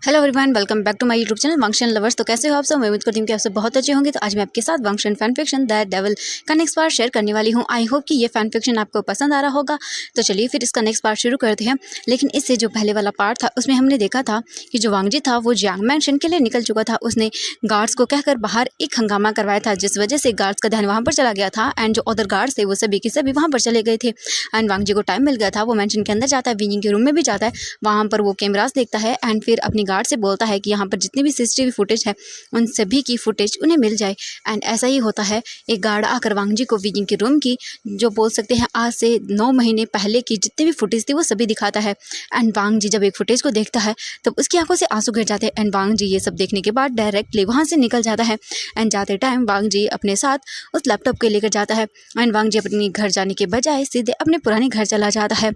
Hello everyone, welcome back to my YouTube channel वांगशन lovers. तो कैसे हो आप सब? मैं उम्मीद करती हूँ कि आप सब बहुत अच्छे होंगे। तो आज मैं आपके साथ वांगशन फैन फिक्शन दैट डेविल का नेक्स्ट पार्ट शेयर करने वाली हूँ। आई होप कि ये फैन फिक्शन आपको पसंद आ रहा होगा। तो चलिए फिर इसका नेक्स्ट पार्ट शुरू करते हैं। लेकिन इससे जो पहले वाला पार्ट था उसमें हमने देखा था कि जो वांगजी था वो जियांग मैंशन के लिए निकल चुका था। उसने गार्ड्स को कहकर बाहर एक हंगामा करवाया था, जिस वजह से गार्ड्स का ध्यान वहाँ पर चला गया था। एंड जो अदर गार्ड्स थे वो सभी के सभी वहाँ पर चले गए थे। एंड वांगजी को टाइम मिल गया था, वो मैंशन के अंदर जाता है, विंगिंग के रूम में भी जाता है। वहाँ पर वो कैमरास देखता है एंड फिर अपनी गार्ड से बोलता है कि यहाँ पर जितनी भी सीसीटीवी फुटेज है उन सभी की फुटेज उन्हें मिल जाए। एंड ऐसा ही होता है। एक गार्ड आकर वांगजी को विजिंग के रूम की जो बोल सकते हैं आज से 9 महीने पहले की जितनी भी फुटेज थी वो सभी दिखाता है। एंड वांगजी जब एक फुटेज को देखता है तब उसकी आंखों से आंसू गिर जाते हैं। एंड वांगजी ये सब देखने के बाद डायरेक्टली वहाँ से निकल जाता है। एंड जाते टाइम वांगजी अपने साथ उस लैपटॉप को लेकर जाता है। एंड वांगजी अपनी घर जाने के बजाय सीधे अपने पुराने घर चला जाता है।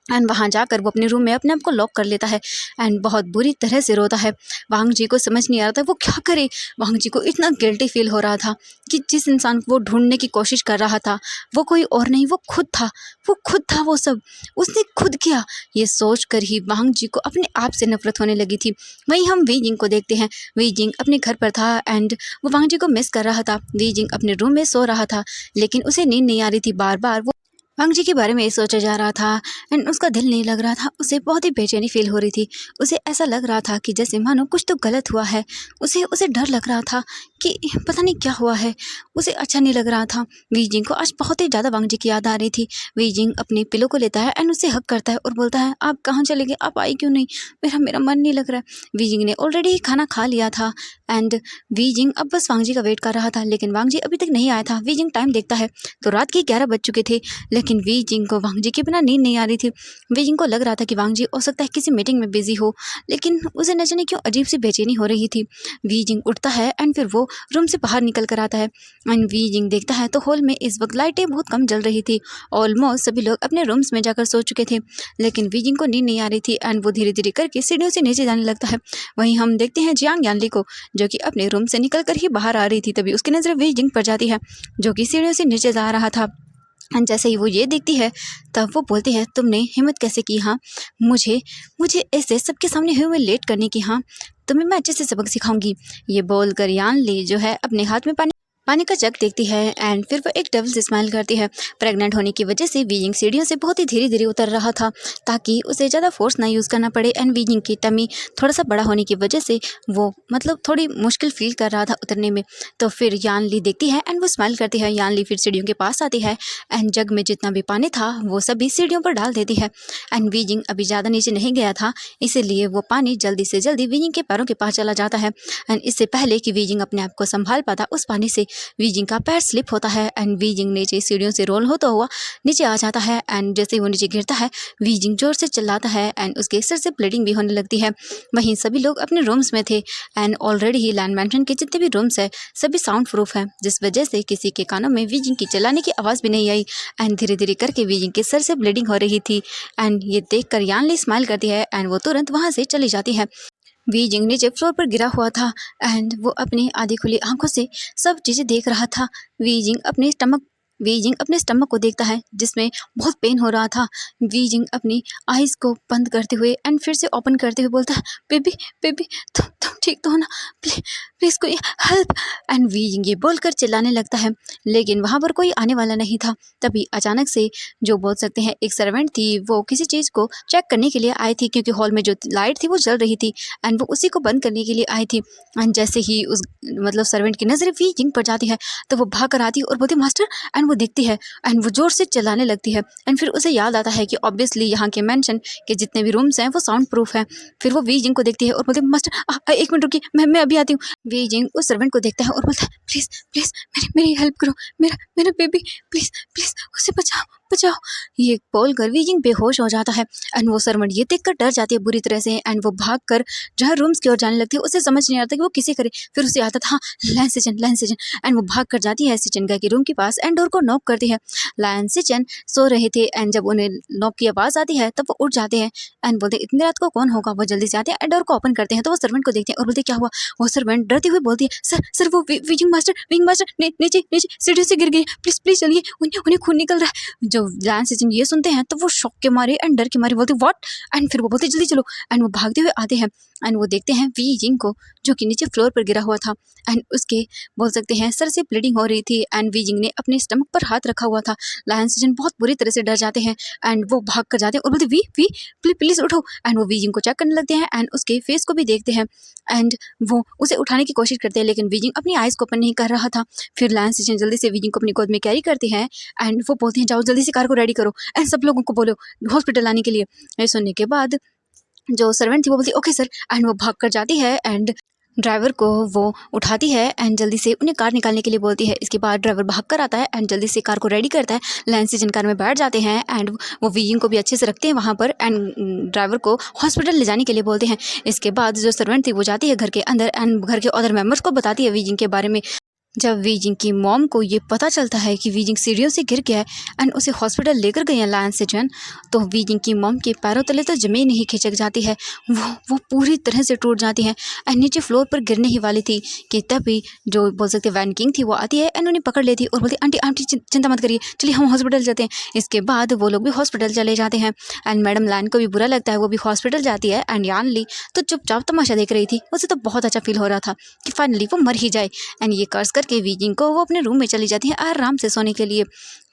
एंड वहाँ जाकर वो अपने रूम में अपने आप को लॉक कर लेता है एंड बहुत बुरी तरह से रोता है। वांगजी को समझ नहीं आ रहा था वो क्या करे। वांगजी को इतना गिल्टी फील हो रहा था कि जिस इंसान को वो ढूंढने की कोशिश कर रहा था वो कोई और नहीं, वो खुद था। वो खुद था, वो सब उसने खुद किया। ये सोच कर ही वांगजी को अपने आप से नफरत होने लगी थी। वहीं हम वीजिंग को देखते हैं। वीजिंग अपने घर पर था एंड वो वांगजी को मिस कर रहा था। वीजिंग अपने रूम में सो रहा था लेकिन उसे नींद नहीं आ रही थी। बार बार वो वांगजी के बारे में सोचा जा रहा था एंड उसका दिल नहीं लग रहा था। उसे बहुत ही बेचैनी फील हो रही थी। उसे ऐसा लग रहा था कि जैसे मानो कुछ तो गलत हुआ है। उसे उसे डर लग रहा था कि पता नहीं क्या हुआ है। उसे अच्छा नहीं लग रहा था। वीजिंग को आज बहुत ही ज़्यादा वांगजी की याद आ रही थी। वीजिंग अपने पिलो को लेता है एंड उसे हक करता है और बोलता है आप कहाँ चले गए, आप आई क्यों नहीं? मेरा मेरा मन नहीं लग रहा है। वीजिंग ने ऑलरेडी खाना खा लिया था एंड वीजिंग अब बस वांगजी का वेट कर रहा था, लेकिन वांगजी अभी तक नहीं आया था। वीजिंग टाइम देखता है तो रात के 11 बज चुके थे, लेकिन वीजिंग को वांगजी के बिना नींद नहीं आ रही थी। वीजिंग को लग रहा था कि वांगजी हो सकता है किसी मीटिंग में बिजी हो, लेकिन उसे न जाने क्यों अजीब सी बेचैनी हो रही थी। वीजिंग उठता है एंड फिर वो रूम से बाहर निकल कर आता है। एंड वीजिंग देखता है तो हॉल में इस वक्त लाइटें बहुत कम जल रही थी। ऑलमोस्ट सभी लोग अपने रूम्स में जाकर सो चुके थे, लेकिन वीजिंग को नींद नहीं आ रही थी एंड वो धीरे धीरे करके सीढ़ियों से नीचे जाने लगता है। वहीं हम देखते हैं जियांग यानली को, जो कि अपने रूम से निकल कर ही बाहर आ रही थी। तभी उसकी नज़र वीजिंग पर जाती है, जो कि सीढ़ियों से नीचे जा रहा था। एंड जैसे ही वो ये देखती है तब वो बोलती है तुमने हिम्मत कैसे की? हाँ, मुझे मुझे ऐसे सबके सामने ह्यूमिलेट करने की? हाँ, तुम्हें मैं अच्छे से सबक सिखाऊंगी। ये बोलकर यान ली जो है अपने हाथ में पानी का जग देखती है एंड फिर वो एक डबल से स्माइल करती है। प्रेग्नेंट होने की वजह से वीजिंग सीढ़ियों से बहुत ही धीरे धीरे उतर रहा था ताकि उसे ज़्यादा फोर्स ना यूज़ करना पड़े। एंड वीजिंग की टमी थोड़ा सा बड़ा होने की वजह से वो थोड़ी मुश्किल फील कर रहा था उतरने में। तो फिर यान ली देखती है एंड वो स्माइल करती है। यान ली फिर सीढ़ियों के पास आती है एंड जग में जितना भी पानी था वो सभी सीढ़ियों पर डाल देती है। एंड वीजिंग अभी ज़्यादा नीचे नहीं गया था, इसीलिए वो पानी जल्दी से जल्दी वीजिंग के पैरों के पास चला जाता है। एंड इससे पहले कि वीजिंग अपने आप को संभाल पाता उस पानी से वीजिंग का पैर स्लिप होता है एंड वीजिंग नीचे सीढ़ियों से रोल होता हुआ नीचे आ जाता है। एंड जैसे ही वो नीचे गिरता है वीजिंग जोर से चिल्लाता है एंड उसके सिर से ब्लीडिंग भी होने लगती है। वहीं सभी लोग अपने रूम्स में थे and already he land mention के जितने भी रूम्स है सभी साउंड प्रूफ है, जिस वजह से किसी के कानों में वीजिंग की चिल्लाने की आवाज़ भी नहीं आई। एंड धीरे धीरे करके वीजिंग के सर से ब्लीडिंग हो रही थी एंड ये देख कर यानली स्माइल करती है एंड वो तुरंत वहाँ से चली जाती है। वीजिंग नीचे फ्लोर पर गिरा हुआ था एंड वो अपनी आधी खुली आंखों से सब चीज़ें देख रहा था। वीजिंग अपने स्टमक को देखता है जिसमें बहुत पेन हो रहा था। वीजिंग अपनी आइज़ को बंद करते हुए एंड फिर से ओपन करते हुए बोलता है बेबी बेबी तुम ठीक तो हो ना? प्लीज़ कोई हेल्प। एंड वीजिंग ये बोलकर चिल्लाने लगता है, लेकिन वहाँ पर कोई आने वाला नहीं था। तभी अचानक से जो बोल सकते हैं एक सर्वेंट थी, वो किसी चीज़ को चेक करने के लिए आई थी क्योंकि हॉल में जो लाइट थी वो जल रही थी एंड वो उसी को बंद करने के लिए आई थी। एंड जैसे ही उस सर्वेंट की नज़र वीजिंग पर जाती है तो वो भाग कर आती है और बोलती मास्टर। एंड वो देखती है एंड वो जोर से चिल्लाने लगती है एंड फिर उसे याद आता है कि ऑब्वियसली यहाँ के मेंशन के जितने भी रूम्स हैं वो साउंड प्रूफ हैं। फिर वो वीजिंग को देखती है और बोलती मास्टर एक मिनट रुकिए, मैं अभी आती हूँ। वीजिंग उस सर्वेंट को देखता है और बोलता है प्लीज़ प्लीज़ मेरी हेल्प करो, मेरा मेरा बेबी, प्लीज़ प्लीज़ उसे बचाओ बचाओ। ये बोलकर वीजिंग बेहोश हो जाता है एंड वो सर्वेंट ये देखकर डर जाती है बुरी तरह से एंड वो भाग कर जहाँ रूम्स की ओर जाने लगती है। उसे समझ नहीं आता कि वो किसे करे। फिर उसे आता था लायन सिचन एंड वो भाग कर जाती है सिचनगा के रूम के पास एंड डोर को नॉक करती है। लायन सिचन सो रहे थे एंड जब उन्हें नॉक की आवाज़ आती है तब वो उठ जाते हैं एंड बोलते इतनी रात को कौन होगा। वो जल्दी से आते हैं एंड डोर को ओपन करते हैं तो वो सर्वेंट को देखते हैं और बोलते क्या हुआ। वो सर्वेंट डरती हुई बोलती है सर वो विंग मास्टर नीचे नीचे सीढ़ी से गिर गई, प्लीज़ प्लीज़ चलिए, उन्हें खून निकल रहा है। जब लायन सेजन ये सुनते हैं तो वो शॉक के मारे एंड डर के मारे बोलते व्हाट, एंड फिर वो बोलते जल्दी चलो, एंड वो भागते हुए आते हैं एंड वो देखते हैं वी जिंग को जो कि नीचे फ्लोर पर गिरा हुआ था एंड उसके बोल सकते हैं सर से ब्लीडिंग हो रही थी एंड वी जिंग ने अपने स्टमक पर हाथ रखा हुआ था। लायन सेजन बहुत बुरी तरह से डर जाते हैं एंड वो भाग कर जाते हैं और बोलते वी वी प्लीज प्लीज उठो, एंड वो वी जिंग को चेक करने लगते हैं एंड उसके फेस को भी देखते हैं एंड वो उसे उठाने की कोशिश करते हैं लेकिन वी जिंग अपनी आइज़ को ओपन नहीं कर रहा था। फिर लायन सेजन जल्दी से वी जिंग को अपनी गोद में कैरी करते हैं एंड वो बोलते हैं जाओ जल्दी से कार को रेडी करो एंड सब लोगों को बोलो हॉस्पिटल आने के लिए। ये सुनने के बाद जो सर्वेंट थी वो बोलती ओके सर, एंड वो भाग कर जाती है एंड ड्राइवर को वो उठाती है एंड जल्दी से उन्हें कार निकालने के लिए बोलती है। इसके बाद ड्राइवर भाग कर आता है एंड जल्दी से कार को रेडी करता है। लायन सेजन कार में बैठ जाते हैं एंड वो वी जिंग को भी अच्छे से रखते हैं वहाँ पर एंड ड्राइवर को हॉस्पिटल ले जाने के लिए बोलते हैं। इसके बाद जो सर्वेंट थी वो जाती है घर के अंदर एंड घर के अदर मेंबर्स को बताती है वी जिंग के बारे में। जब वी जिंग की मॉम को ये पता चलता है कि वी जिंग सीढ़ियों से गिर गया है एंड उसे हॉस्पिटल लेकर गए हैं लायन सेजन, तो वी जिंग की मॉम के पैरों तले तो ज़मीन ही खिसक जाती है। वो पूरी तरह से टूट जाती है एंड नीचे फ्लोर पर गिरने ही वाली थी कि तभी जो बोल सकते वैन किंग थी वो आती है एंड उन्हें पकड़ लेती है और बोलती आंटी आंटी चिंता मत करिए, चलिए हम हॉस्पिटल जाते हैं। इसके बाद वो लोग भी हॉस्पिटल चले जाते हैं एंड मैडम लायन को भी बुरा लगता है, वो भी हॉस्पिटल जाती है एंड यान ली तो चुपचाप तमाशा देख रही थी। उसे तो बहुत अच्छा फील हो रहा था कि फाइनली वो मर ही जाए एंड ये कर्ज करके वी जिंग को वो अपने रूम में चली जाती है आराम से सोने के लिए,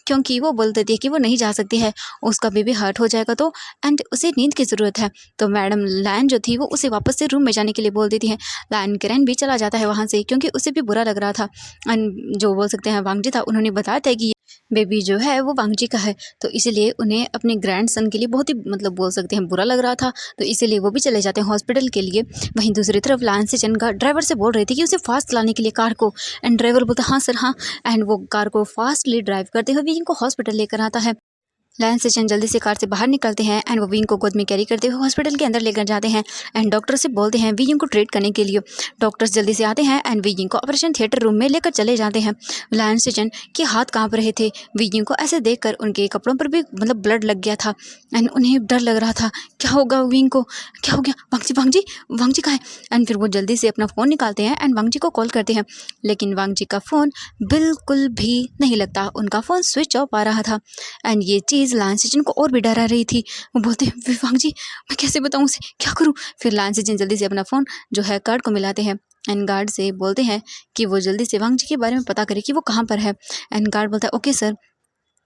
क्योंकि वो बोल देती है कि वो नहीं जा सकती है, उसका बेबी हर्ट हो जाएगा तो एंड उसे नींद की ज़रूरत है। तो मैडम लायन जो थी वो उसे वापस से रूम में जाने के लिए बोल देती है। लायन किरण भी चला जाता है वहाँ से क्योंकि उसे भी बुरा लग रहा था एंड जो बोल सकते हैं वांगजी था उन्होंने बताया था कि बेबी जो है वो वांगजी का है, तो इसीलिए उन्हें अपने ग्रैंड सन के लिए बहुत ही मतलब बोल सकते हैं बुरा लग रहा था, तो इसीलिए वो भी चले जाते हैं हॉस्पिटल के लिए। वहीं दूसरी तरफ लायन सेजन का ड्राइवर से बोल रही थी कि उसे फास्ट चलाने के लिए कार को, एंड ड्राइवर बोलता हाँ सर हाँ, एंड वो कार को फास्टली ड्राइव करते हुए इनको हॉस्पिटल लेकर आता है। लायन सेजन जल्दी से कार से बाहर निकलते हैं एंड वो विंग को गोद में कैरी करते हुए हॉस्पिटल के अंदर लेकर जाते हैं एंड डॉक्टर से बोलते हैं विंग को ट्रीट करने के लिए। डॉक्टर्स जल्दी से आते हैं एंड विंग को ऑपरेशन थिएटर रूम में लेकर चले जाते हैं। लायन सेजन के हाथ कांप रहे थे, विंग को ऐसे देखकर उनके कपड़ों पर भी मतलब ब्लड लग गया था एंड उन्हें डर लग रहा था क्या होगा विंग को, क्या हो गया, वांगजी वांगजी वांगजी कहाँ है। एंड फिर वो जल्दी से अपना फ़ोन निकालते हैं एंड वांगजी को कॉल करते हैं लेकिन वांगजी का फ़ोन बिल्कुल भी नहीं लगता, उनका फ़ोन स्विच ऑफ आ रहा था एंड ये चीज़ लायन सेजन को और भी डरा रही थी। वो बोलते वांगजी मैं कैसे बताऊँ उसे, क्या करूँ। फिर लायन सेजन जल्दी से अपना फ़ोन जो है गार्ड को मिलाते हैं एंड गार्ड से बोलते हैं कि वो जल्दी से वांगजी के बारे में पता करे कि वो कहाँ पर है एंड गार्ड बोलता है ओके सर।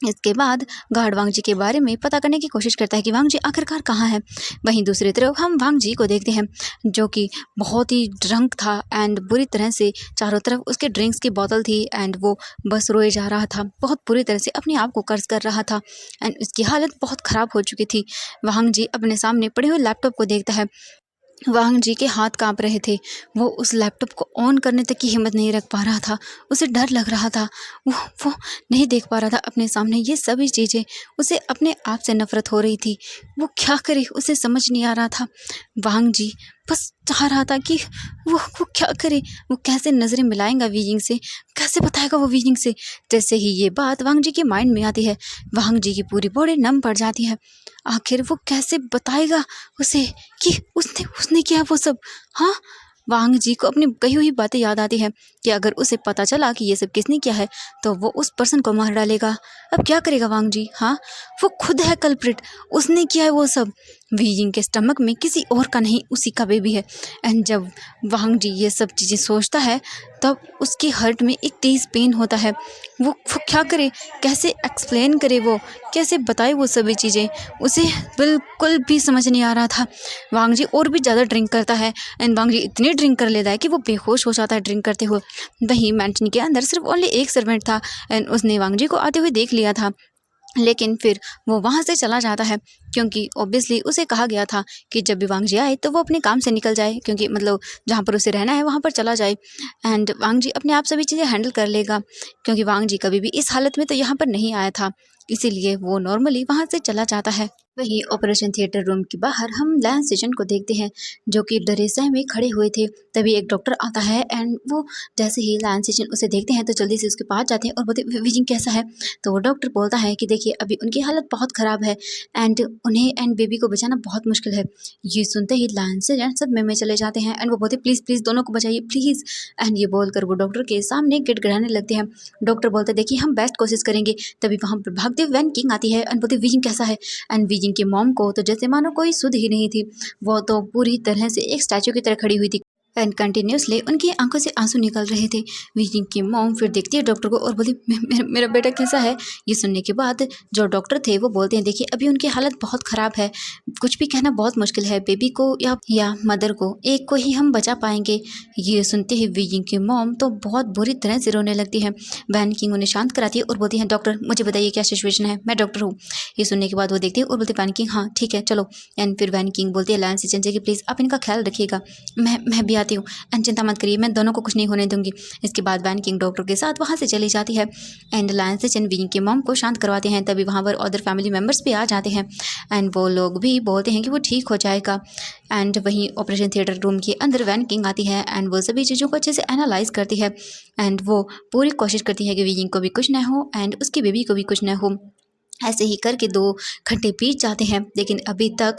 इसके बाद गार्ड वांगजी के बारे में पता करने की कोशिश करता है कि वांगजी आखिरकार कहाँ है। वहीं दूसरी तरफ हम वांगजी को देखते हैं जो कि बहुत ही ड्रंक था एंड बुरी तरह से चारों तरफ उसके ड्रिंक्स की बोतल थी एंड वो बस रोए जा रहा था, बहुत बुरी तरह से अपने आप को कर्ज कर रहा था एंड उसकी हालत बहुत ख़राब हो चुकी थी। वांगजी अपने सामने पड़े हुए लैपटॉप को देखता है, वांगजी के हाथ कांप रहे थे, वो उस लैपटॉप को ऑन करने तक की हिम्मत नहीं रख पा रहा था, उसे डर लग रहा था, वो नहीं देख पा रहा था अपने सामने ये सभी चीज़ें, उसे अपने आप से नफरत हो रही थी, वो क्या करे उसे समझ नहीं आ रहा था। वांगजी बस चाह रहा था कि वो क्या करे, वो कैसे नज़रें मिलाएंगा वीजिंग से, कैसे बताएगा वो वीजिंग से। जैसे ही ये बात वांगजी के माइंड में आती है वांगजी की पूरी बॉडी नम पड़ जाती है, आखिर वो कैसे बताएगा उसे कि उसने उसने किया वो सब। हाँ, वांगजी को अपनी कही हुई बातें याद आती है कि अगर उसे पता चला कि ये सब किसने किया है तो वो उस पर्सन को मार डालेगा। अब क्या करेगा वांगजी। हाँ, वो खुद है कल्प्रिट, उसने किया है वो सब, वीजिंग के स्टमक में किसी और का नहीं उसी का बेबी है। एंड जब वांगजी ये सब चीज़ें सोचता है तब उसकी हार्ट में एक तेज़ पेन होता है। वो क्या करे, कैसे एक्सप्लेन करे, वो कैसे बताए वो सभी चीज़ें, उसे बिल्कुल भी समझ नहीं आ रहा था। वांगजी और भी ज़्यादा ड्रिंक करता है एंड वांगजी इतनी ड्रिंक कर लेता है कि वो बेहोश हो जाता है ड्रिंक करते हुए। वहीं मैंशन के अंदर सिर्फ ओनली एक सर्वेंट था एंड उसने वांगजी को आते हुए देख लिया था, लेकिन फिर वो वहाँ से चला जाता है क्योंकि ऑब्वियसली उसे कहा गया था कि जब भी वांगजी आए तो वो अपने काम से निकल जाए, क्योंकि मतलब जहाँ पर उसे रहना है वहाँ पर चला जाए एंड वांगजी अपने आप सभी चीज़ें हैंडल कर लेगा, क्योंकि वांगजी कभी भी इस हालत में तो यहाँ पर नहीं आया था, इसीलिए वो नॉर्मली वहाँ से चला जाता है। वहीं ऑपरेशन थिएटर रूम के बाहर हम लायन सेजन को देखते हैं जो कि डरे सहमे खड़े हुए थे। तभी एक डॉक्टर आता है एंड वो जैसे ही लायन सेजन उसे देखते हैं तो जल्दी से उसके पास जाते हैं और बोलते विजिंग कैसा है। तो वो डॉक्टर बोलता है कि देखिए अभी उनकी हालत बहुत ख़राब है एंड उन्हें एंड बेबी को बचाना बहुत मुश्किल है। ये सुनते ही लायन से जेंट सब में चले जाते हैं एंड वो बोलते प्लीज़ प्लीज़ दोनों को बचाइए प्लीज़। एंड ये बोलकर वो डॉक्टर के सामने गिड़गिड़ाने लगते हैं। डॉक्टर बोलते देखिए हम बेस्ट कोशिश करेंगे। तभी वहाँ पर भागते हुए वैन किंग आती है एंड बोलते वीजिंग कैसा है। एंड वीजिंग की मॉम को तो जैसे मानो कोई सुध ही नहीं थी, वो तो पूरी तरह से एक स्टैचू की तरह खड़ी हुई थी एंड कंटिन्यूसली उनकी आंखों से आंसू निकल रहे थे। वीजिंग की मॉम फिर देखती है डॉक्टर को और बोलती मेरा बेटा कैसा है। ये सुनने के बाद जो डॉक्टर थे वो बोलते हैं देखिए अभी उनकी हालत बहुत ख़राब है, कुछ भी कहना बहुत मुश्किल है, बेबी को या मदर को एक को ही हम बचा पाएंगे। ये सुनते ही वीजिंग की मॉम तो बहुत बुरी तरह से रोने लगती है। वैन किंग उन्हें शांत कराती है और बोलती है डॉक्टर मुझे बताइए क्या सिचुएशन है, मैं डॉक्टर हूँ। ये सुनने के बाद वो देखती है और बोलती वैन किंग हाँ ठीक है चलो। एंड फिर वैन किंग बोलती है लायन से कि प्लीज़ आप इनका ख्याल रखिएगा, मैं भी आती हूँ एंड चिंता मत करिए, मैं दोनों को कुछ नहीं होने दूंगी। इसके बाद वैन किंग डॉक्टर के साथ वहाँ से चली जाती है एंड लायन से वीजिंग की मॉम को शांत करवाते हैं। तभी वहाँ पर अदर फैमिली मेम्बर्स भी आ जाते हैं एंड वो लोग भी बोलते हैं कि वो ठीक हो जाएगा। एंड वहीं ऑपरेशन थिएटर रूम के अंदर वैन किंग आती है एंड वो सभी चीज़ों को अच्छे से एनालाइज करती है एंड वो पूरी कोशिश करती है कि वीजिंग को भी कुछ ना हो एंड उसकी बेबी को भी कुछ ना हो। ऐसे ही करके 2 घंटे बीत जाते हैं लेकिन अभी तक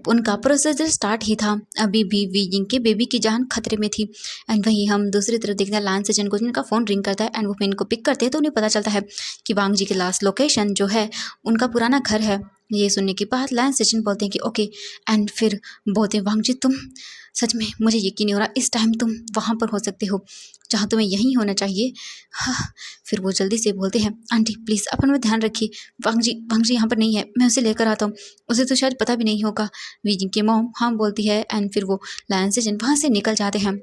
उनका प्रोसीजर स्टार्ट ही था, अभी भी वीजिंग के बेबी की जान खतरे में थी। एंड वहीं हम दूसरी तरफ देखते हैं लायन से को जिनका फ़ोन रिंग करता है एंड वो पेन को पिक करते हैं तो उन्हें पता चलता है कि वांग जी के लास्ट लोकेशन जो है उनका पुराना घर है। ये सुनने के बाद लायन से बोलते हैं कि ओके। एंड फिर बोलते हैं वांग जी तुम सच में मुझे यकीन नहीं हो रहा इस टाइम तुम वहाँ पर हो सकते हो जहाँ तुम्हें यहीं होना चाहिए। हाँ। फिर वो जल्दी से बोलते हैं आंटी प्लीज़ अपन में ध्यान रखिए, वांग जी यहाँ पर नहीं है, मैं उसे लेकर आता हूँ, उसे तो शायद पता भी नहीं होगा। वीजिंग की मॉम हाँ बोलती है एंड फिर वो लायन से वहाँ से निकल जाते हैं।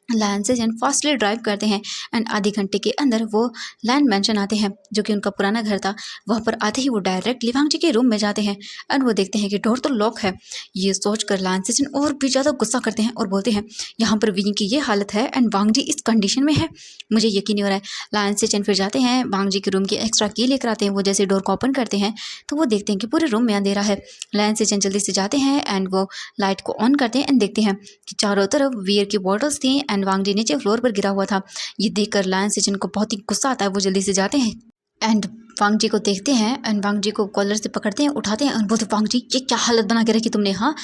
लायन से फास्टली ड्राइव करते हैं एंड आधे घंटे के अंदर वो लैंड मैंशन आते हैं जो कि उनका पुराना घर था। वहाँ पर आते ही वो डायरेक्टली वांग जी के रूम में जाते हैं एंड वो देखते हैं कि डोर तो लॉक है। ये सोचकर लायन से और भी ज़्यादा गुस्सा करते हैं और बोलते हैं यहाँ पर विजिंग की ये हालत है एंड वांग जी इस कंडीशन में है, मुझे यकीन नहीं हो रहा है। लायन से फिर जाते हैं वांग जी के रूम की एक्स्ट्रा की लेकर आते हैं। वो जैसे डोर को ओपन करते हैं तो वो देखते हैं कि पूरे रूम में अंधेरा है। लायन से जल्दी से जाते हैं एंड वो लाइट को ऑन करते हैं एंड देखते हैं कि चारों तरफ बियर की बॉटल्स थी एंड वांग जी नीचे फ्लोर पर गिरा हुआ था। ये देखकर लायन से को बहुत ही गुस्सा आता है। वो जल्दी से जाते हैं एंड वांग जी को देखते हैं एंड वांग जी को कॉलर से पकड़ते हैं, उठाते हैं और बोलते वांग जी ये क्या हालत बना के रखी तुमने। हाँ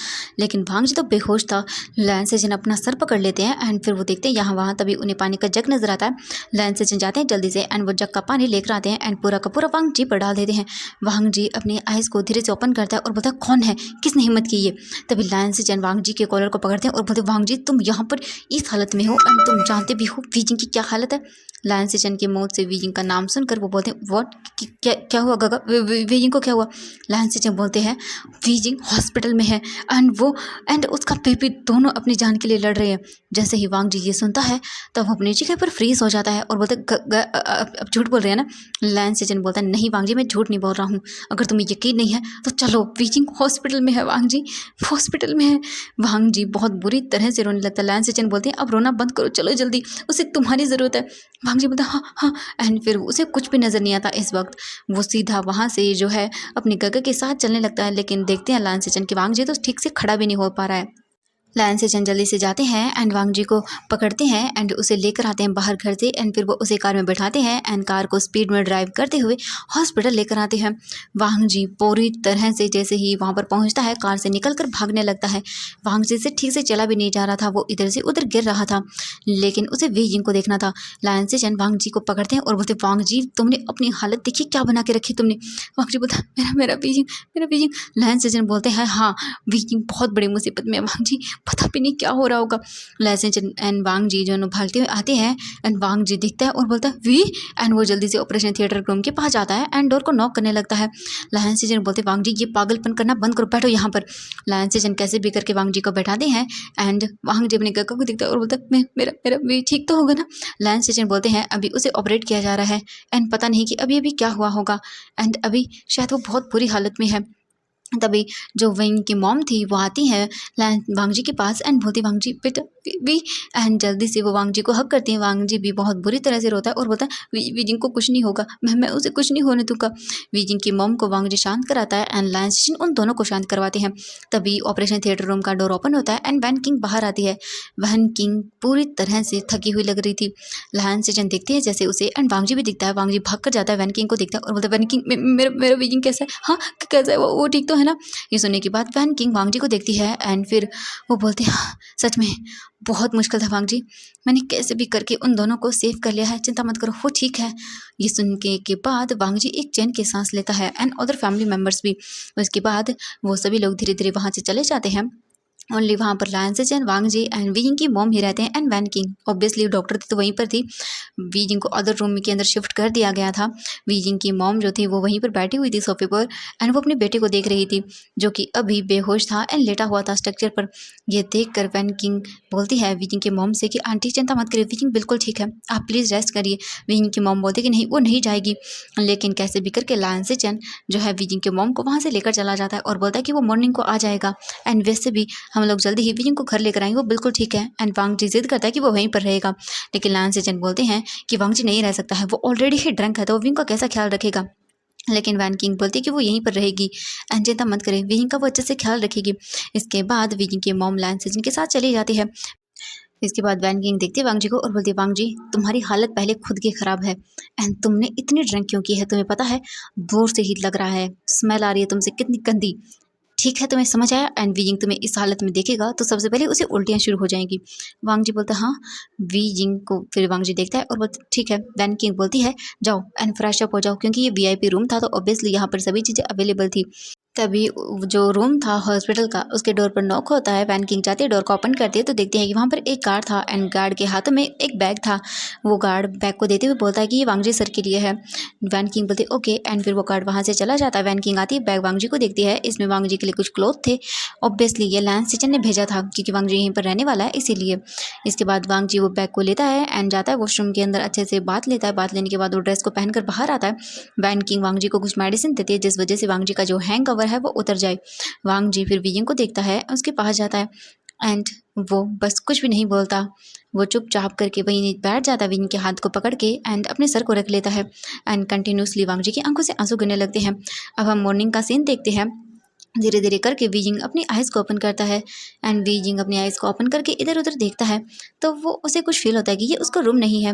लेकिन वांग जी तो बेहोश था। लायन से अपना सर पकड़ लेते हैं एंड फिर वो देखते हैं यहाँ वहाँ। तभी उन्हें पानी का जग नजर आता है। लायन से जाते हैं जल्दी से एंड वो जग का पानी लेकर आते हैं एंड पूरा का पूरा वांग जी पर डाल देते हैं। वांग जी अपनी आइज़ को धीरे से ओपन करता है और बोलता है कौन है, किसने हिम्मत की ये। तभी लायन से वांग जी के कॉलर को पकड़ते हैं और बोलते वांग जी तुम यहाँ पर इस हालत में हो एंड तुम जानते भी हो वीजिंग की क्या हालत है। लायन से की मौत से वीजिंग का नाम सुनकर वो बोलते हैं व्हाट, क्या हुआ गगा, वीजिंग को क्या हुआ। लायन से बोलते हैं वीजिंग हॉस्पिटल में है एंड उसका बेबी दोनों अपनी जान के लिए लड़ रहे हैं। जैसे ही वांग जी ये सुनता है तब वो अपनी जगह पर फ्रीज हो जाता है और बोलते अब झूठ बोल रहे हैं ना। लायन से बोलता है नहीं वांग जी मैं झूठ नहीं बोल रहा हूँ, अगर तुम्हें यकीन नहीं है तो चलो वीजिंग हॉस्पिटल में है, वांग जी हॉस्पिटल में है। वांग जी बहुत बुरी तरह से रोने लगता है। लायन से बोलते हैं अब रोना बंद करो, चलो जल्दी, उसे तुम्हारी ज़रूरत है। वांग जी बोलता हाँ हाँ एंड फिर उसे कुछ भी नज़र नहीं आता इस वक्त। वो सीधा वहाँ से जो है अपनी गगा के साथ चलने लगता है। लेकिन देखते हैं लायन से कि वांग जी तो ठीक से खड़ा भी नहीं हो पा रहा है। लायन से जल्दी से जाते हैं एंड वांग जी को पकड़ते हैं एंड उसे लेकर आते हैं बाहर घर से एंड फिर वो उसे कार में बैठाते हैं एंड कार को स्पीड में ड्राइव करते हुए हॉस्पिटल लेकर आते हैं। वांग जी पूरी तरह से जैसे ही वहाँ पर पहुँचता है कार से निकलकर भागने लगता है। वांग जी से ठीक से चला भी नहीं जा रहा था, वो इधर से उधर गिर रहा था लेकिन उसे वीजिंग को देखना था। लायन से वांग जी को पकड़ते हैं और बोलते वांग जी तुमने अपनी हालत देखी, क्या बना के रखी तुमने। वांग जी बोलता मेरा वीजिंग। लायन से बोलते हैं हाँ वीजिंग बहुत बड़ी मुसीबत में है वांग जी, पता भी नहीं क्या हो रहा होगा। लायन एंड वांग जी जो भागते हुए आते हैं एंड वांग जी दिखता है और बोलता है वी एंड वो जल्दी से ऑपरेशन थिएटर रूम के पास जाता है एंड डोर को नॉक करने लगता है। लायन से बोलते वांग जी ये पागलपन करना बंद करो, बैठो यहाँ पर। लायन से कैसे भी करके वांग जी को बैठाते हैं एंड वांग जी अपने गगा को दिखता है और बोलता है मेरा वी ठीक तो होगा ना। लायन से बोलते हैं अभी उसे ऑपरेट किया जा रहा है एंड पता नहीं कि अभी क्या हुआ होगा एंड अभी शायद वो बहुत बुरी हालत में है। तभी जो विंग की मॉम थी वो आती है वांग जी के पास एंड बोलती वांग जी बेटा भी एंड जल्दी से वो वांग जी को हक करती है। वांग जी भी बहुत बुरी तरह से रोता है और बोलता है वीजिंग को कुछ नहीं होगा, मैं उसे कुछ नहीं होने दूंगा। वीजिंग की मॉम को वांग जी शांत कराता है एंड लायन से उन दोनों को शांत करवाते हैं। तभी ऑपरेशन थिएटर रूम का डोर ओपन होता है एंड वैन किंग बाहर आती है। वैन किंग पूरी तरह से थकी हुई लग रही थी। लायन से देखते हैं जैसे उसे एंड वांग जी भी दिखता है। वांग जी भाग कर जाता है, वैन किंग को देखता है और बोलता है वैन किंग मेरा वीजिंग कैसा है, हाँ कैसा है वो ठीक तो है ना। ये सुनने के बाद वैन किंग वांग जी को देखती है एंड फिर वो बोलती है "हाँ, सच में बहुत मुश्किल था वांग जी, मैंने कैसे भी करके उन दोनों को सेव कर लिया है, चिंता मत करो, वो ठीक है।" ये सुनने के बाद वांग जी एक चैन की सांस लेता है एंड अदर फैमिली मेम्बर्स भी। उसके बाद वो सभी लोग धीरे धीरे वहाँ से चले जाते हैं। ओनली वहाँ पर लायन से चैन, वांग जी एंड वीजिंग की मॉम ही रहते हैं and Wan King. Obviously doctor तो वहीं पर थी, वीजिंग को अदर रूम के अंदर शिफ्ट कर दिया गया था। वीजिंग की मॉम जो थी वो वहीं पर बैठी हुई थी सोफे पर एंड वो अपने बेटे को देख रही थी जो कि अभी बेहोश था एंड लेटा हुआ था स्ट्रक्चर पर। ये देख कर वैन किंग बोलती है वीजिंग के मॉम से कि आंटी चिंता मत करिए, वीजिंग बिल्कुल ठीक है, आप प्लीज़ रेस्ट करिए। वीजिंग की मॉम बोलती कि नहीं, वो नहीं जाएगी। लेकिन कैसे भी करके लायन से चैन जो है वीजिंग के मॉम को वहाँ से लेकर चला जाता है और बोलता है कि वो मॉर्निंग को आ जाएगा एंड वैसे भी हम लोग जल्दी ही वीजिंग को घर लेकर आएंगे, वो बिल्कुल ठीक है। एंड वांग जी जिद करता है कि वो वहीं पर रहेगा, लेकिन लायन से चैन बोलते हैं कि वांग जी नहीं रह सकता है, वो ऑलरेडी ही ड्रंक है तो वो विंग का कैसा ख्याल रखेगा। लेकिन वैन किंग बोलती है कि वो यहीं पर रहेगी एंड चिंता मत करें, विंग का वो अच्छे से ख्याल रखेगी। इसके बाद विंग के मॉम लायन से जिनके साथ चली जाती है। इसके बाद वैन किंग देखती है वांग जी को और बोलती है वांग जी तुम्हारी हालत पहले खुद की खराब है एंड तुमने इतनी ड्रिंक क्यों की है, तुम्हें पता है दूर से ही लग रहा है, स्मेल आ रही है तुमसे कितनी गंदी। ठीक है तुम्हें समझ आया, एंड वीजिंग तुम्हें इस हालत में देखेगा तो सबसे पहले उसे उल्टियाँ शुरू हो जाएंगी। वांग जी बोलता है हाँ। वीजिंग को फिर वांग जी देखता है और बोलता ठीक है। वैन किंग बोलती है जाओ एंड फ्रेश अप हो जाओ, क्योंकि ये वीआईपी रूम था तो ऑब्वियसली यहाँ पर सभी चीज़ें अवेलेबल थी। तभी जो रूम था हॉस्पिटल का उसके डोर पर नॉक होता है। वैन किंग जाती है, डोर को ओपन करती है तो देखती है कि वहाँ पर एक गार्ड था एंड गार्ड के हाथों में एक बैग था। वो गार्ड बैग को देते हुए बोलता है कि ये वांग जी सर के लिए है। वैन किंग बोलती है ओके एंड फिर वो गार्ड वहाँ से चला जाता है। वैन किंग आती है, बैग वांग जी को देखती है, इसमें वांग जी के लिए कुछ क्लोथ थे। ऑब्वियसली ये लैंस सिचन ने भेजा था क्योंकि वांग जी यहीं पर रहने वाला है इसीलिए। इसके बाद वांग जी वो बैग को लेता है एंड जाता है वॉशरूम के अंदर, अच्छे से बात लेता है। बात लेने के बाद वो ड्रेस को पहनकर बाहर आता है। वैन किंग वांग जी को कुछ मेडिसिन देती है जिस वजह से वांग जी का जो हैंग ओवर है वो उतर जाए। वांग जी फिर वियिंग को देखता है, उसके पास जाता है एंड वो बस कुछ भी नहीं बोलता। वो चुपचाप करके वहीं बैठ जाता है वियिंग के हाथ को पकड़ के एंड अपने सर को रख लेता है एंड कंटिन्यूसली वांग जी की आंखों से आंसू गिरने लगते हैं। अब हम मॉर्निंग का सीन देखते हैं। धीरे धीरे करके वीजिंग अपनी आइज़ को ओपन करता है एंड वीजिंग अपनी आइज़ को ओपन करके इधर उधर देखता है तो वो उसे कुछ फील होता है कि ये उसका रूम नहीं है।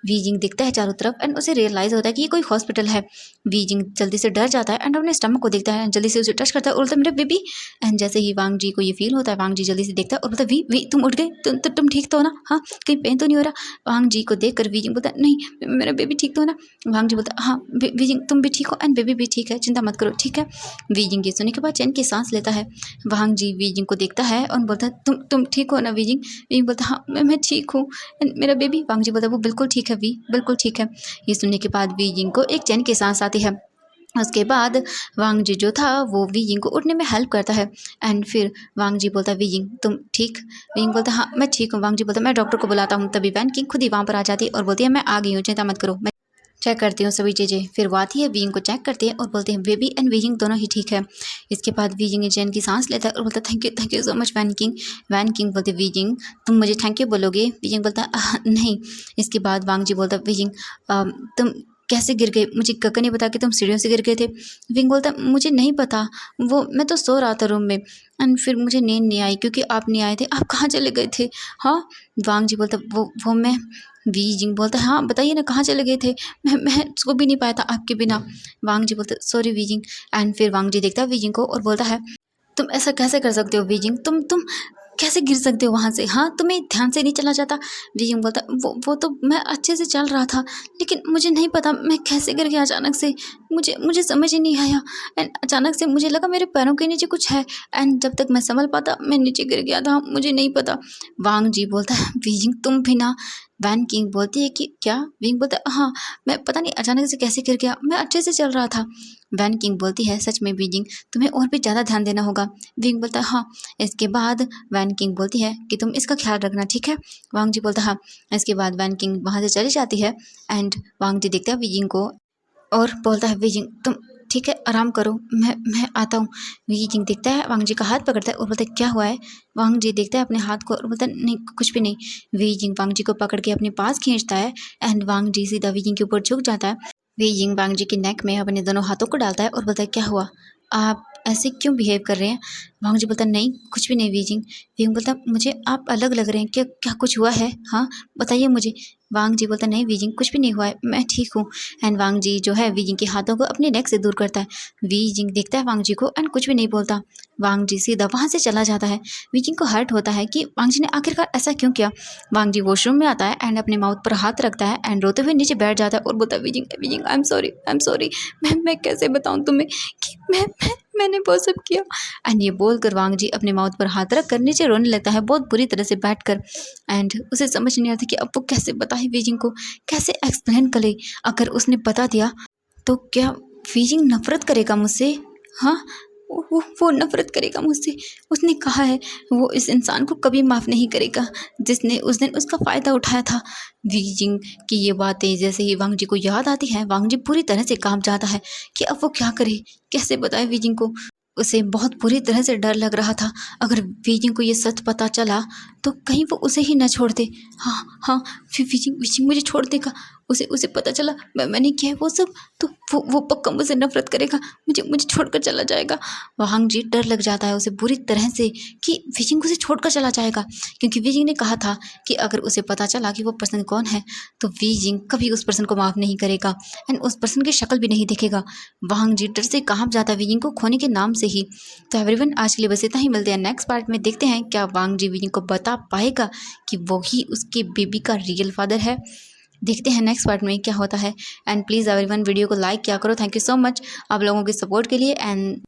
वीजिंग देखता है चारों तरफ एंड उसे रियलाइज़ होता है कि ये कोई हॉस्पिटल है। वीजिंग जल्दी से डर जाता है एंड अपने स्टमक को देखता है, जल्दी से उसे टच करता है और बोलता है मेरे बेबी। एंड जैसे ही वांग जी को ये फील होता है, वांग जी जल्दी से देखता है और बोलता है वी वी तुम उठ गए, तुम ठीक तो हो ना, हाँ कहीं पेन तो नहीं हो रहा। वांग जी को देख कर वीजिंग बोलता है नहीं मेरा बेबी ठीक तो है ना। वांग जी बोलता है हाँ वीजिंग तुम भी ठीक हो एंड बेबी भी ठीक है, चिंता मत करो ठीक है। वीजिंग ये सुनने के बाद चैन की सांस लेता है। वांग जी वीजिंग को देखता है और बोलता है तुम ठीक हो ना वीजिंग। वीजिंग बोलता है हाँ मैं ठीक हूँ एंड मेरा बेबी। वांग जी बोलता है वो बिल्कुल ठीक है वी, बिल्कुल ठीक है। ये सुनने के बाद वीजिंग को एक चैन की सांस आती है। उसके बाद वांग जी जो था वो वीजिंग को उठने में हेल्प करता है एंड फिर वांग जी बोलता है वीजिंग तुम ठीक। वीजिंग बोलता है हाँ मैं ठीक हूँ। वांग जी बोलता है मैं डॉक्टर को बुलाता हूँ। तभी वैन किंग खुद ही वहाँ पर आ जाती है और बोलती है मैं आ गई हूँ, चिंता मत करो, मैं चेक करती हूँ सभी चीज़ें। फिर वो आती है वीजिंग को चेक करती है और बोलते हैं बेबी एंड वीजिंग दोनों ही ठीक है। इसके बाद वीजिंग चैन की सांस लेता है और बोलता है thank you so much Wan King. Wan King बोलते वीजिंग तुम मुझे थैंक यू बोलोगे। वीजिंग बोलता है नहीं। इसके बाद वांग जी बोलता है वीजिंग तुम कैसे गिर गए, मुझे कक्का नहीं बता कि तुम सीढ़ियों से गिर गए थे। विंग बोलता मुझे नहीं पता, वो मैं तो सो रहा था रूम में एंड फिर मुझे नींद नहीं आई क्योंकि आप नहीं आए थे। आप कहाँ चले गए थे। हाँ। वांग जी बोलता वो मैं। वीजिंग बोलता है हाँ बताइए ना कहाँ चले गए थे, मैं सो भी नहीं पाया था आपके बिना। वांग जी बोलता सॉरी वीजिंग। एंड फिर वांग जी देखता है वीजिंग को और बोलता है तुम ऐसा कैसे कर सकते हो वीजिंग, तुम कैसे गिर सकते हो वहाँ से, हाँ तुम्हें ध्यान से नहीं चला जाता। वीजिंग बोलता वो तो मैं अच्छे से चल रहा था लेकिन मुझे नहीं पता मैं कैसे गिर गया अचानक से, मुझे समझ ही नहीं आया एंड अचानक से मुझे लगा मेरे पैरों के नीचे कुछ है एंड जब तक मैं संभल पाता मैं नीचे गिर गया था, मुझे नहीं पता। वांग जी बोलता है वीजिंग तुम भी ना। वैन किंग बोलती है कि क्या। विंग बोलता है हाँ मैं पता नहीं अचानक से कैसे गिर गया, मैं अच्छे से चल रहा था। वैन किंग बोलती है सच में वीजिंग तुम्हें और भी ज़्यादा ध्यान देना होगा। विंग बोलता है हाँ। इसके बाद वैन किंग बोलती है कि तुम इसका ख्याल रखना ठीक है। वांग जी बोलता है हाँ। इसके बाद वैन किंग वहाँ से चली जाती है एंड वांग जी देखता है वीजिंग को और बोलता है वीजिंग तुम ठीक है आराम करो, मैं आता हूँ। वीजिंग देखता है वांग जी का हाथ पकड़ता है और बोलता है क्या हुआ है। वांग जी देखता है अपने हाथ को और बोलता है नहीं कुछ भी नहीं। वीजिंग वांग जी को पकड़ के अपने पास खींचता है एंड वांग जी सीधा वीजिंग के ऊपर झुक जाता है। वीजिंग वांग जी के नेक में अपने दोनों हाथों को डालता है और बोलता है क्या हुआ, आप ऐसे क्यों बिहेव कर रहे हैं। वांग जी बोलता नहीं कुछ भी नहीं वीजिंग। वीजिंग बोलता मुझे आप अलग लग रहे हैं, क्या क्या कुछ हुआ है, हाँ बताइए मुझे। वांग जी बोलता नहीं वीजिंग कुछ भी नहीं हुआ है, मैं ठीक हूँ। एंड वांग जी जो है वीजिंग के हाथों को अपने नेक से दूर करता है। वीजिंग देखता है वांग जी को एंड कुछ भी नहीं बोलता। वांग जी सीधा वहाँ से चला जाता है। वीजिंग को हर्ट होता है कि वांग जी ने आखिरकार ऐसा क्यों किया। वांग जी वॉशरूम में आता है एंड अपने माउथ पर हाथ रखता है एंड रोते हुए नीचे बैठ जाता है और बोलता है wheezing wheezing I am sorry मैं कैसे बताऊँ तुम्हें कि मैंने वो सब किया। एंड ये बोलकर वांग जी अपने माउथ पर हाथ रख कर नीचे रोने लगता है बहुत बुरी तरह से बैठकर। एंड उसे समझ नहीं आता कि अब वो कैसे बताए वीजिंग को, कैसे एक्सप्लेन करे। अगर उसने बता दिया तो क्या वीजिंग नफरत करेगा मुझसे। हाँ, वो नफरत करेगा मुझसे। उसने कहा है वो इस इंसान को कभी माफ़ नहीं करेगा जिसने उस दिन उसका फ़ायदा उठाया था। वीजिंग की ये बातें जैसे ही वांग जी को याद आती हैं, वांग जी पूरी तरह से कांप जाता है कि अब वो क्या करे, कैसे बताए वीजिंग को। उसे बहुत बुरी तरह से डर लग रहा था अगर वीजिंग को ये सच पता चला तो कहीं वो उसे ही न छोड़ दे। हाँ हाँ, फिर वीजिंग वीजिंग मुझे छोड़ देगा। उसे उसे पता चला मैंने किया है वो सब तो वो पक्का मुझसे नफरत करेगा, मुझे मुझे छोड़कर चला जाएगा। वांग जी डर लग जाता है उसे बुरी तरह से कि वीजिंग उसे छोड़कर चला जाएगा, क्योंकि वीजिंग ने कहा था कि अगर उसे पता चला कि वो पर्सन कौन है तो वीजिंग कभी उस पर्सन को माफ़ नहीं करेगा एंड उस पर्सन की शक्ल भी नहीं दिखेगा। वांग जी डर से कांप जाता है वीजिंग को खोने के नाम से ही। तो एवरीवन आज के लिए बस इतना ही, मिलते हैं नेक्स्ट पार्ट में। देखते हैं क्या वांग जी वीजिंग को बता पाएगा कि वो ही उसके बेबी का रियल फादर है। देखते हैं नेक्स्ट पार्ट में क्या होता है। एंड प्लीज़ एवरीवन वीडियो को लाइक किया करो। थैंक यू सो मच आप लोगों के सपोर्ट के लिए। एंड